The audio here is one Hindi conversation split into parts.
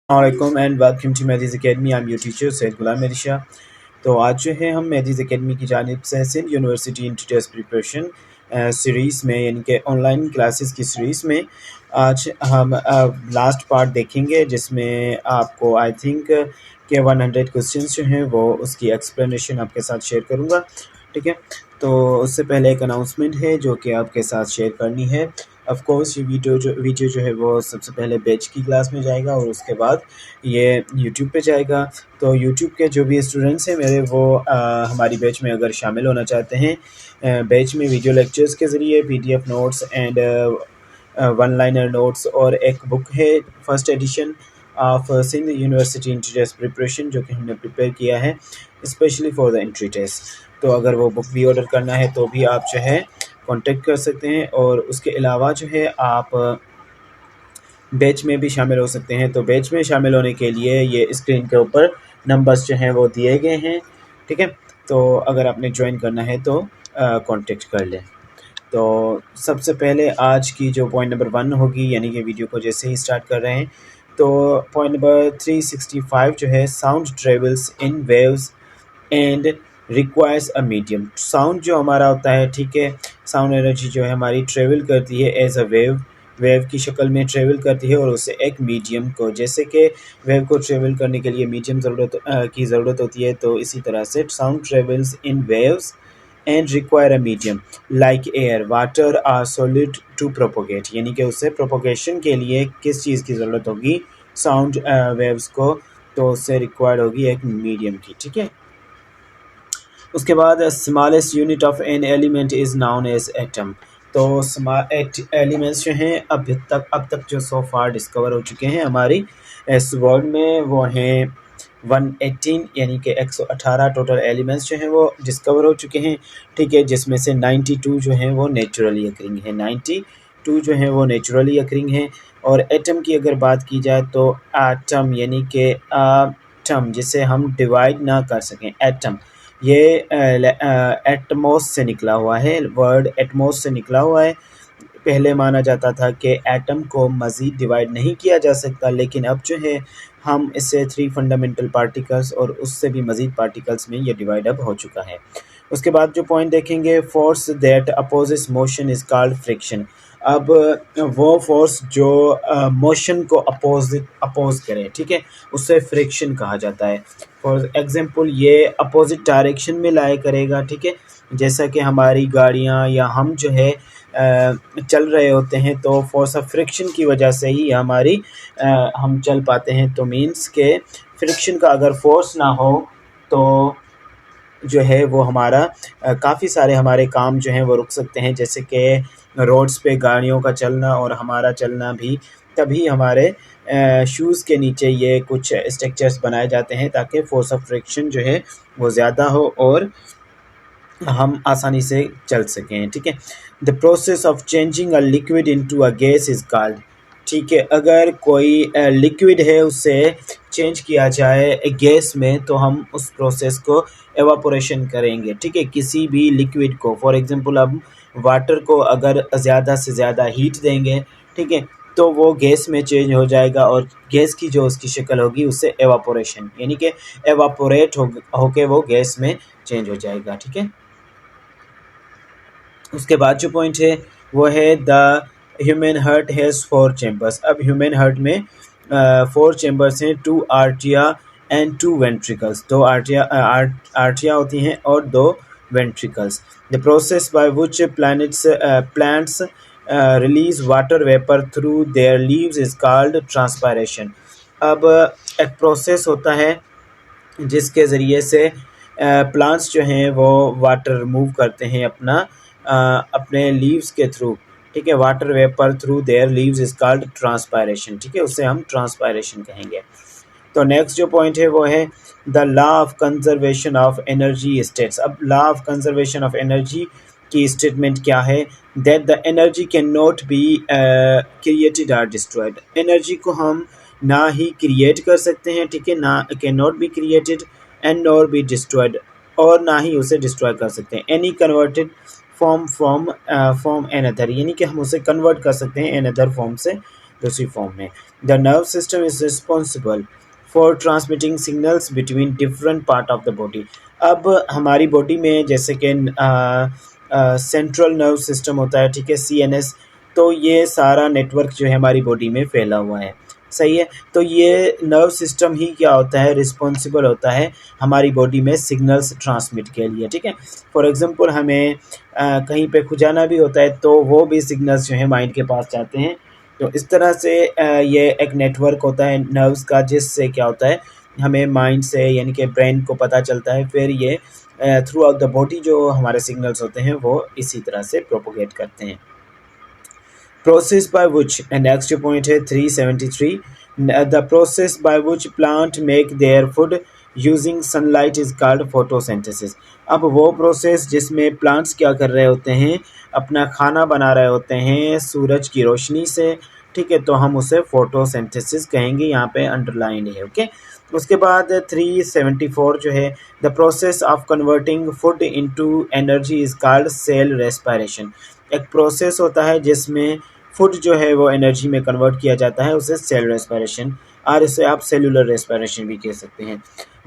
Assalamualaikum and welcome to Mehdi's Academy. I'm your teacher Syed गुलाम मेहदी शाह। तो आज जो है हम मेहदीज़ एकेडमी की जानिब से Sindh university inter test preparation series में यानी कि ऑनलाइन क्लासेस की सीरीज़ में आज हम लास्ट पार्ट देखेंगे जिसमें आपको आई थिंक के 100 क्वेश्चंस जो हैं वो उसकी एक्सप्लेनेशन आपके साथ शेयर करूँगा। ठीक है, तो उससे पहले एक अनाउंसमेंट है जो कि आपके साथ शेयर करनी है। ऑफ कोर्स ये वीडियो जो है वो सबसे पहले बैच की क्लास में जाएगा और उसके बाद ये यूट्यूब पे जाएगा। तो यूट्यूब के जो भी स्टूडेंट्स हैं मेरे वो हमारी बैच में अगर शामिल होना चाहते हैं बैच में वीडियो लेक्चर्स के ज़रिए PDF notes and one liner notes और एक बुक है first edition of Sindh university entry test preparation जो कि हमने प्रिपेयर किया है specially for the entry test. तो अगर वो बुक भी ऑर्डर करना है तो भी आप जो है कांटेक्ट कर सकते हैं और उसके अलावा जो है आप बैच में भी शामिल हो सकते हैं। तो बैच में शामिल होने के लिए ये स्क्रीन के ऊपर नंबर्स जो हैं वो दिए गए हैं। ठीक है, तो अगर आपने ज्वाइन करना है तो कांटेक्ट कर लें। तो सबसे पहले आज की जो पॉइंट नंबर 1 होगी यानी कि वीडियो को जैसे ही स्टार्ट कर रहे हैं तो पॉइंट नंबर 365 जो है sound travels in waves and requires a medium. Sound जो हमारा होता है, ठीक है, साउंड एनर्जी जो है हमारी ट्रेवल करती है एज अ वेव की शक्ल में ट्रेवल करती है और उससे एक मीडियम को, जैसे कि वेव को ट्रेवल करने के लिए मीडियम की ज़रूरत होती है, तो इसी तरह से sound travels in waves and require a medium like air water or solid to propagate, यानी कि उससे प्रोपोगेशन के लिए किस चीज़ की ज़रूरत होगी साउंड वेव्स को, तो उससे रिक्वायर्ड होगी एक मीडियम की। ठीक है, उसके बाद smallest unit of an element is known as atom. तो एलिमेंट्स जो हैं अब तक जो सो फार डिस्कवर हो चुके हैं हमारी इस वर्ल्ड में वो हैं 118 यानी कि 118 टोटल एलिमेंट्स जो हैं वो डिस्कवर हो चुके हैं। ठीक है, जिसमें से 92 जो हैं वो नेचुरली अकरिंग हैं, 92 जो हैं वो नेचुरली अकरिंग हैं। और एटम की अगर बात की जाए तो एटम यानी कि एटम जिसे हम डिवाइड ना कर सकें, एटम ये एटमॉस से निकला हुआ है, वर्ड एटमॉस से निकला हुआ है। पहले माना जाता था कि एटम को मज़ीद डिवाइड नहीं किया जा सकता, लेकिन अब जो है हम इससे 3 फंडामेंटल पार्टिकल्स और उससे भी मज़ीद पार्टिकल्स में ये डिवाइड अब हो चुका है। उसके बाद जो पॉइंट देखेंगे, force that opposes motion is called friction. अब वो फोर्स जो मोशन को अपोज करे, ठीक है, उससे फ्रिक्शन कहा जाता है। फॉर एग्जांपल ये अपोजिट डायरेक्शन में लाया करेगा। ठीक है, जैसा कि हमारी गाड़ियाँ या हम जो है चल रहे होते हैं तो फोर्स ऑफ फ्रिक्शन की वजह से ही हमारी हम चल पाते हैं। तो मीन्स के फ्रिक्शन का अगर फोर्स ना हो तो जो है वो हमारा काफ़ी सारे हमारे काम जो हैं वो रुक सकते हैं, जैसे कि रोड्स पे गाड़ियों का चलना और हमारा चलना भी। तभी हमारे शूज़ के नीचे ये कुछ स्ट्रक्चर्स बनाए जाते हैं ताकि फोर्स ऑफ फ्रिक्शन जो है वो ज़्यादा हो और हम आसानी से चल सकें। ठीक है, the process of changing a liquid into a gas is called. ठीक है, अगर कोई लिक्विड है उससे चेंज किया जाए गैस में तो हम उस प्रोसेस को एवापोरेशन करेंगे। ठीक है, किसी भी लिक्विड को, फॉर एग्जांपल अब वाटर को अगर ज़्यादा से ज़्यादा हीट देंगे, ठीक है, तो वो गैस में चेंज हो जाएगा और गैस की जो उसकी शक्ल होगी उससे एवापोरेशन यानी कि एवापोरेट होके वो गैस में चेंज हो जाएगा। ठीक है, उसके बाद जो पॉइंट है वो है the human heart has 4 chambers. अब ह्यूमन हार्ट में 4 चैम्बर्स हैं, 2 आर्टिया एंड 2 वेंट्रिकल्स। 2 आर्टिया होती हैं और 2 ventricles. The process by which plants release water vapour through their leaves is called transpiration. अब एक प्रोसेस होता है जिसके ज़रिए से प्लांट्स जो हैं वो वाटर मूव करते हैं अपने लीव्स के थ्रू। ठीक है, water vapour through their leaves is called transpiration. ठीक है, उसे हम ट्रांसपायरेशन कहेंगे। तो नेक्स्ट जो पॉइंट है वो है the law of conservation of energy states. अब law of conservation of energy की स्टेटमेंट क्या है, that the energy can not be created और डिस्ट्रॉयड। एनर्जी को हम ना ही क्रिएट कर सकते हैं, ठीक है, ना can not be created and nor be destroyed, और ना ही उसे डिस्ट्रॉय कर सकते हैं। Any converted form from another, यानी कि हम उसे कन्वर्ट कर सकते हैं एन अदर फॉर्म से। दूसरी फॉर्म में। The nerve system is responsible for transmitting signals between different part of the body. अब हमारी बॉडी में जैसे कि सेंट्रल नर्व सिस्टम होता है, ठीक है, CNS, तो ये सारा नेटवर्क जो है हमारी बॉडी में फैला हुआ है, सही है। तो ये नर्व सिस्टम ही क्या होता है, रिस्पॉन्सिबल होता है हमारी बॉडी में सिग्नल्स ट्रांसमिट के लिए, ठीक है। फॉर एग्जांपल हमें कहीं पे खुजाना भी होता है तो वो भी सिग्नल्स जो है माइंड के पास जाते हैं। तो इस तरह से ये एक नेटवर्क होता है नर्व्स का, जिससे क्या होता है हमें माइंड से यानी कि ब्रेन को पता चलता है, फिर ये थ्रू आउट द बॉडी जो हमारे सिग्नल्स होते हैं वो इसी तरह से प्रोपोगेट करते हैं। Process by which, and next point है 373, the process by which plant make their food using sunlight is called photosynthesis। अब वो प्रोसेस जिसमें प्लांट्स क्या कर रहे होते हैं, अपना खाना बना रहे होते हैं सूरज की रोशनी से, ठीक है, तो हम उसे फोटोसिंथेसिस कहेंगे, यहाँ पे अंडरलाइन है, ओके। उसके बाद 374 जो है, the process of converting food into energy is called cell respiration. एक प्रोसेस होता है जिसमें फूड जो है वो एनर्जी में कन्वर्ट किया जाता है, उसे सेल रेस्पिरेशन, और इसे आप सेलुलर रेस्पिरेशन भी कह सकते हैं।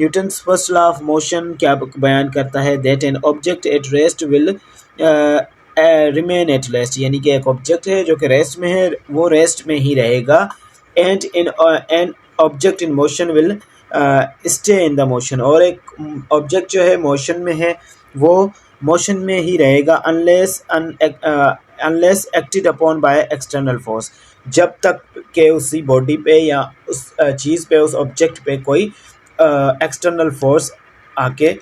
Newton's first law of motion क्या बयान करता है, that an object at rest will remain at rest, यानी कि एक ऑब्जेक्ट है जो कि रेस्ट में है वो रेस्ट में ही रहेगा, and in an object in motion will stay in the motion, और एक ऑब्जेक्ट जो है मोशन में है वो मोशन में ही रहेगा unless acted upon by external force, जब तक के उसी बॉडी पे या उस चीज़ पे, उस ऑब्जेक्ट पे कोई एक्सटर्नल फोर्स आके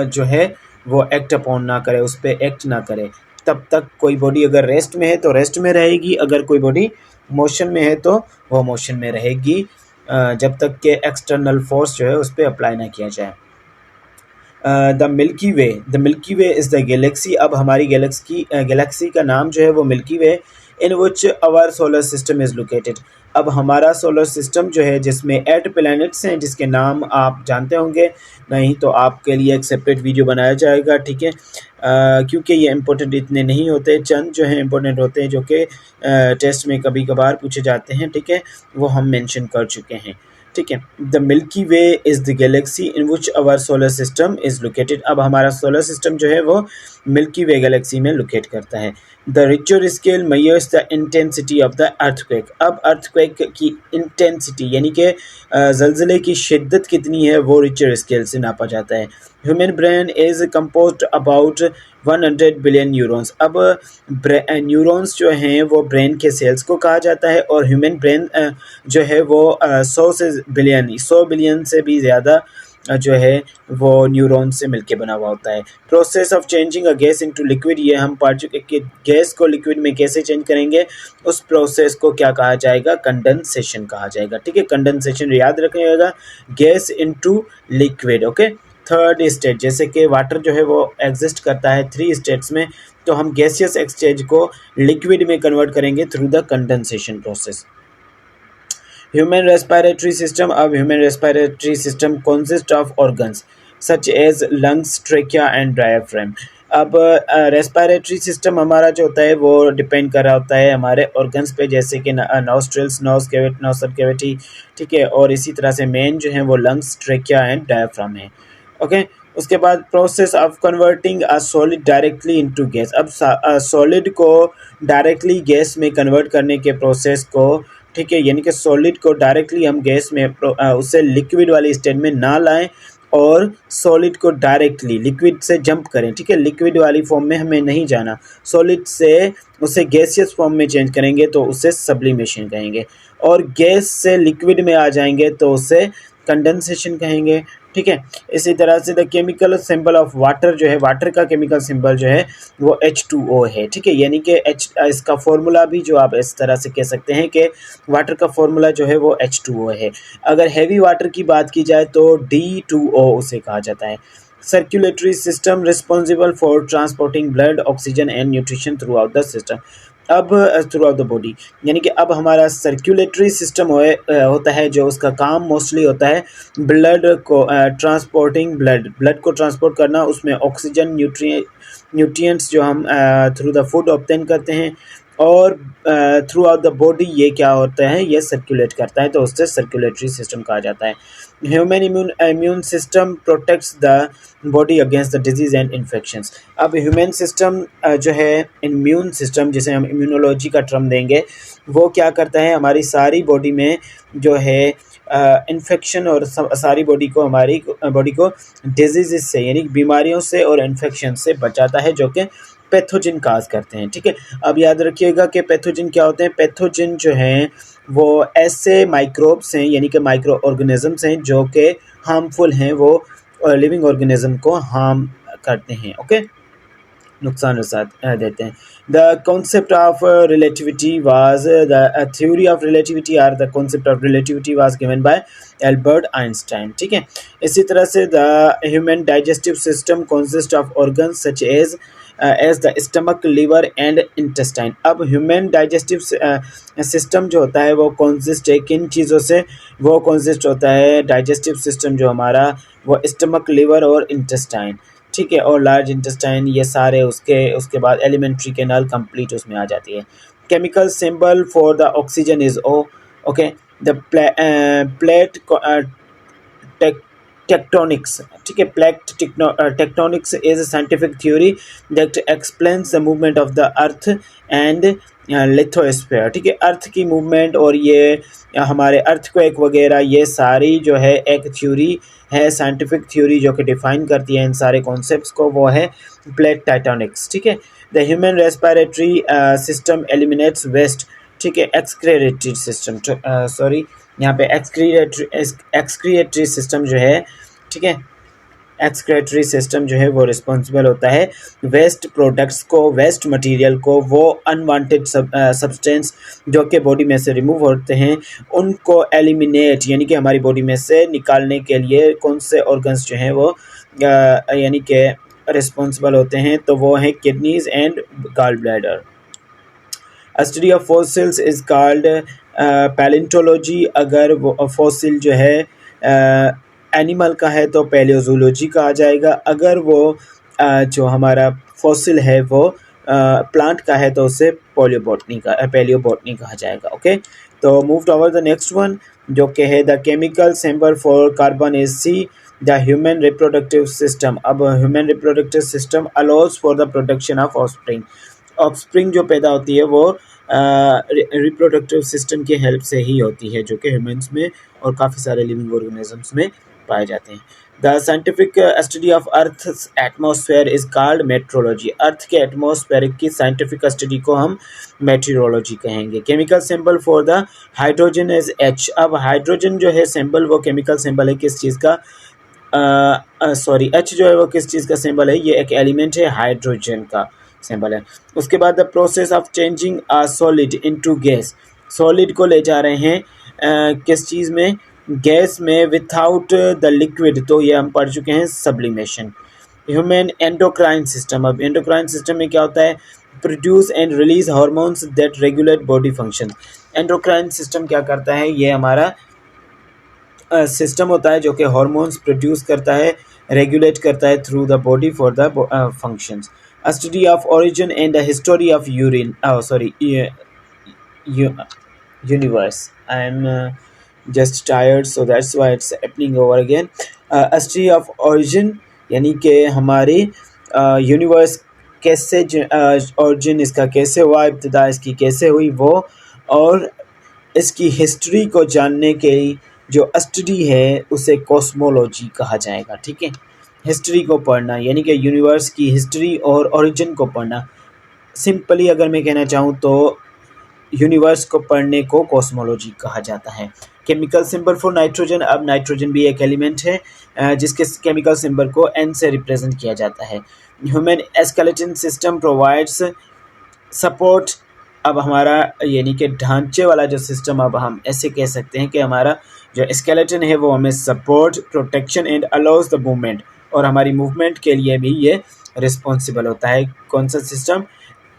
जो है वो एक्ट अपॉन ना करे, उस पर एक्ट ना करे, तब तक कोई बॉडी अगर रेस्ट में है तो रेस्ट में रहेगी, अगर कोई बॉडी मोशन में है तो वो मोशन में रहेगी, जब तक के एक्सटर्नल फोर्स जो है उस पर अप्लाई ना किया जाए। The Milky Way is the galaxy. अब हमारी गैलेक्सी का नाम जो है वो Milky Way, in which our solar system is located. अब हमारा सोलर सिस्टम जो है जिसमें 8 प्लैनेट्स हैं जिसके नाम आप जानते होंगे, नहीं तो आपके लिए एक सेपरेट वीडियो बनाया जाएगा, ठीक है, क्योंकि ये इंपॉर्टेंट इतने नहीं होते, चंद जो है इंपॉर्टेंट होते हैं जो कि टेस्ट में कभी कभार पूछे जाते हैं, ठीक है, वो हम मेंशन कर चुके हैं, ठीक है। The Milky Way is the galaxy in which our solar system is located. अब हमारा सोलर सिस्टम जो है वो मिल्की वे गैलेक्सी में लोकेट करता है। The Richter scale measures the intensity of the earthquake. अब अर्थक्वेक की इंटेंसिटी यानी कि ज़लज़ले की शिद्दत कितनी है वो रिचर स्केल से नापा जाता है। Human brain is composed about 100 billion neurons. अब न्यूरॉन्स जो हैं वो ब्रेन के सेल्स को कहा जाता है, और ह्यूमन ब्रेन जो है वो 100 बिलियन से भी ज़्यादा जो है वो न्यूरॉन से मिलके बना हुआ होता है। Process of changing a gas into liquid, ये हम पढ़ चुके कि गैस को लिक्विड में कैसे चेंज करेंगे, उस प्रोसेस को क्या कहा जाएगा, कंडेंसेशन कहा जाएगा, ठीक है। कंडेंसेशन याद रखिएगा, gas into liquid, okay. Third state, जैसे कि वाटर जो है वो एग्जिस्ट करता है 3 स्टेट्स में, तो हम गैसियस एक्सचेंज को लिक्विड में कन्वर्ट करेंगे through the condensation process. Human respiratory system. अब human respiratory system consist of organs such as lungs, trachea and diaphragm. अब रेस्पिरेटरी सिस्टम हमारा जो होता है वो डिपेंड कर रहा होता है हमारे ऑर्गन्स पे, जैसे कि नॉस्ट्रिल्स, नोसर कैविटी, ठीक है, और इसी तरह से मेन जो है वो लंग्स, ट्रेकिया एंड डायफ्राम है, ओके। उसके बाद process of converting a solid directly into gas. अब सॉलिड को डायरेक्टली गैस में कन्वर्ट करने के प्रोसेस को, ठीक है, यानी कि सॉलिड को डायरेक्टली हम गैस में उसे लिक्विड वाली स्टेट में ना लाएं और सॉलिड को डायरेक्टली लिक्विड से जंप करें, ठीक है, लिक्विड वाली फॉर्म में हमें नहीं जाना, सॉलिड से उसे गैसियस फॉर्म में चेंज करेंगे तो उसे सब्लिमेशन कहेंगे, और गैस से लिक्विड में आ जाएंगे तो उसे कंडेंसेशन कहेंगे, ठीक है। इसी तरह से the chemical symbol of water जो है, वाटर का केमिकल सिंबल जो है वो H2O है, ठीक है, यानी कि इसका फॉर्मूला भी जो आप इस तरह से कह सकते हैं कि वाटर का फॉर्मूला जो है वो H2O है। अगर हैवी वाटर की बात की जाए तो D2O उसे कहा जाता है। Circulatory system responsible for transporting blood, oxygen and nutrition through out the system. अब थ्रू आउट द बॉडी, यानी कि अब हमारा सर्कुलेटरी सिस्टम होता है जो उसका काम मोस्टली होता है ब्लड को ट्रांसपोर्टिंग, ब्लड को ट्रांसपोर्ट करना, उसमें ऑक्सीजन, न्यूट्रिएंट्स जो हम थ्रू द फूड ऑब्टेन करते हैं, और थ्रू आउट द बॉडी ये क्या होता है, ये सर्कुलेट करता है, तो उससे सर्कुलेटरी सिस्टम कहा जाता है। Human immune system protects the body against the disease and infections. अब ह्यूमन सिस्टम जो है इम्यून सिस्टम, जिसे हम इम्यूनोलॉजी का टर्म देंगे, वो क्या करता है, हमारी सारी बॉडी में जो है इन्फेक्शन और सारी बॉडी को, हमारी बॉडी को डिजीज़ से यानी बीमारियों से और इन्फेक्शन से बचाता है, जो कि पैथोजिन काज करते हैं। ठीक है, अब याद रखिएगा कि पैथोजिन क्या होते हैं। पैथोजिन जो हैं वो ऐसे माइक्रोब्स हैं यानी कि माइक्रो ऑर्गेनिजम्स हैं जो कि हार्मफुल हैं, वो लिविंग ऑर्गेनिज्म को हार्म करते हैं। ओके, नुकसान देते हैं। The concept of relativity was the theory of relativity are the concept of relativity was given by Albert Einstein. ठीक है, इसी तरह से the human digestive system consist of organs such as the stomach, liver and intestine. अब ह्यूमन डाइजेस्टिव सिस्टम जो होता है वो कंसिस्ट है किन चीज़ों से, वो कंसिस्ट होता है डाइजेस्टिव सिस्टम जो हमारा, वो स्टमक, लिवर और इंटेस्टाइन। ठीक है, और लार्ज इंटेस्टाइन, ये सारे उसके बाद एलिमेंट्री कैनाल कंप्लीट उसमें आ जाती है। Chemical symbol for the oxygen is O. Okay, the plate tectonics। ठीक है, plate tectonics is a scientific theory that explains the movement of the earth and lithosphere. ठीक है, अर्थ की मूवमेंट और ये हमारे अर्थक्वेक वगैरह, ये सारी जो है एक थ्योरी है, साइंटिफिक थ्योरी जो कि डिफाइन करती है इन सारे कॉन्सेप्ट्स को, वो है प्लेट टेक्टोनिक्स। ठीक है, the human respiratory system eliminates waste. ठीक है, एक्सक्रिएटरी सिस्टम, सॉरी यहाँ पे एक्सक्रिएटरी सिस्टम जो है, ठीक है, एक्सक्रेटरी सिस्टम जो है वो रिस्पॉन्सिबल होता है वेस्ट प्रोडक्ट्स को, वेस्ट मटेरियल को, वो अनवांटेड सब्सटेंस जो कि बॉडी में से रिमूव होते हैं, उनको एलिमिनेट यानी कि हमारी बॉडी में से निकालने के लिए कौन से ऑर्गन्स जो हैं वो यानी कि रिस्पॉन्सिबल होते हैं, तो वो हैं kidneys and gall bladder. Study of fossils is called palaeontology. अगर वो फॉसिल जो है एनिमल का है तो पैलियोजोलॉजी कहा जाएगा। अगर वो जो हमारा फॉसिल है वो प्लांट का है तो उसे पैलियोबॉटनी कहा जाएगा। ओके, तो move over the next one जो कि है the chemical symbol for carbon is C. The human reproductive system. अब human reproductive system allows for the production of offspring. Offspring जो पैदा होती है वो रिप्रोडक्टिव सिस्टम की हेल्प से ही होती है, जो कि ह्यूमंस में और काफ़ी सारे लिविंग ऑर्गेनिजम्स में पाए जाते हैं। The scientific study of earth atmosphere is called meteorology. Earth के एटमॉस्फेरिक की साइंटिफिक स्टडी को हम मेट्रोलॉजी कहेंगे। Chemical symbol for the hydrogen is H. अब हाइड्रोजन जो है सिंबल, वो केमिकल सिंबल है किस चीज़ का, सॉरी एच जो है वो किस चीज़ का सिंबल है, ये एक एलिमेंट है, हाइड्रोजन का सिंबल है। उसके बाद the process of changing a solid into gas. Solid को ले जा रहे हैं किस चीज़ में, गैस में, विथआउट द लिक्विड, तो ये हम पढ़ चुके हैं सब्लिमेशन। Human endocrine system. अब एंडोक्राइन सिस्टम में क्या होता है, produce and release hormones that regulate body function. Endocrine system क्या करता है, ये हमारा सिस्टम होता है जो कि हार्मोन्स प्रोड्यूस करता है, रेगुलेट करता है through the body for the functions. A study of origin and the history of universe. I am just tired, so that's why it's happening over again. A study of origin यानी कि हमारे यूनिवर्स कैसे origin इसका कैसे हुआ, इब्तिदा इसकी कैसे हुई वो, और इसकी हिस्ट्री को जानने के जो स्टडी है उसे कॉस्मोलॉजी कहा जाएगा। ठीक है, हिस्ट्री को पढ़ना यानी कि यूनिवर्स की हिस्ट्री और ओरिजिन को पढ़ना। सिंपली अगर मैं कहना चाहूँ तो यूनिवर्स को पढ़ने को कॉस्मोलॉजी कहा जाता है। Chemical symbol for nitrogen. अब नाइट्रोजन भी एक एलिमेंट है जिसके केमिकल सिंबल को N से रिप्रेजेंट किया जाता है। Human skeleton system provides support. अब हमारा यानी कि ढांचे वाला जो सिस्टम, अब हम ऐसे कह सकते हैं कि हमारा जो स्केलेटन है वो हमें support, protection and allows the movement, और हमारी मूवमेंट के लिए भी ये रिस्पॉन्सिबल होता है। कौन सा सिस्टम,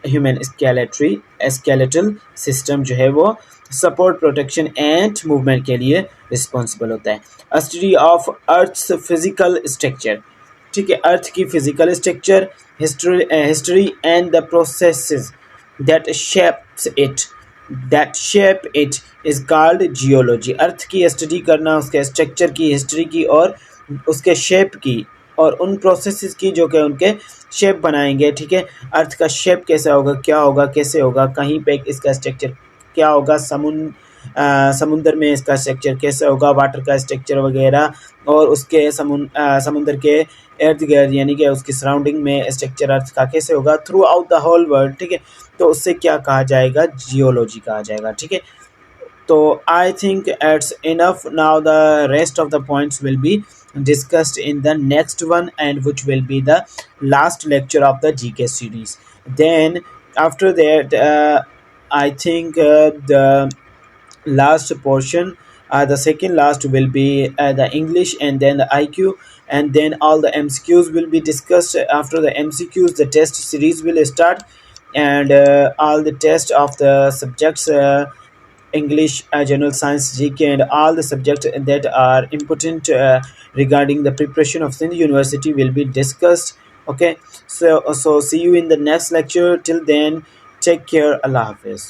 ह्यूमन स्केलेटल सिस्टम जो है वो सपोर्ट, प्रोटेक्शन एंड मूवमेंट के लिए रिस्पॉन्सिबल होता है। Study of earth's physical structure. ठीक है, अर्थ की physical structure, history and the processes that shape it, that shape it is called geology. Earth की स्टडी करना, उसके स्ट्रक्चर की, हिस्ट्री की और उसके शेप की और उन प्रोसेसेस की जो कि उनके शेप बनाएंगे। ठीक है, अर्थ का शेप कैसा होगा, क्या होगा, कैसे होगा, कहीं पे इसका स्ट्रक्चर क्या होगा, समुंदर में इसका स्ट्रक्चर कैसे होगा, वाटर का स्ट्रक्चर वगैरह, और उसके समुंदर के इर्द गिर्द यानी कि उसकी सराउंडिंग में स्ट्रक्चर अर्थ का कैसे होगा throughout the whole world. ठीक है, तो उससे क्या कहा जाएगा, जियोलॉजी कहा जाएगा। ठीक है, तो I think it's enough now, the rest of the points will be discussed in the next one, and which will be the last lecture of the GK series. Then after that, I think the last portion, the second last will be the English, and then the IQ, and then all the MCQs will be discussed. After the MCQs, the test series will start, and all the tests of the subjects, English, general science, GK, and all the subjects that are important regarding the preparation of Sindh University will be discussed. Okay, so see you in the next lecture. Till then, take care. Allah Hafiz.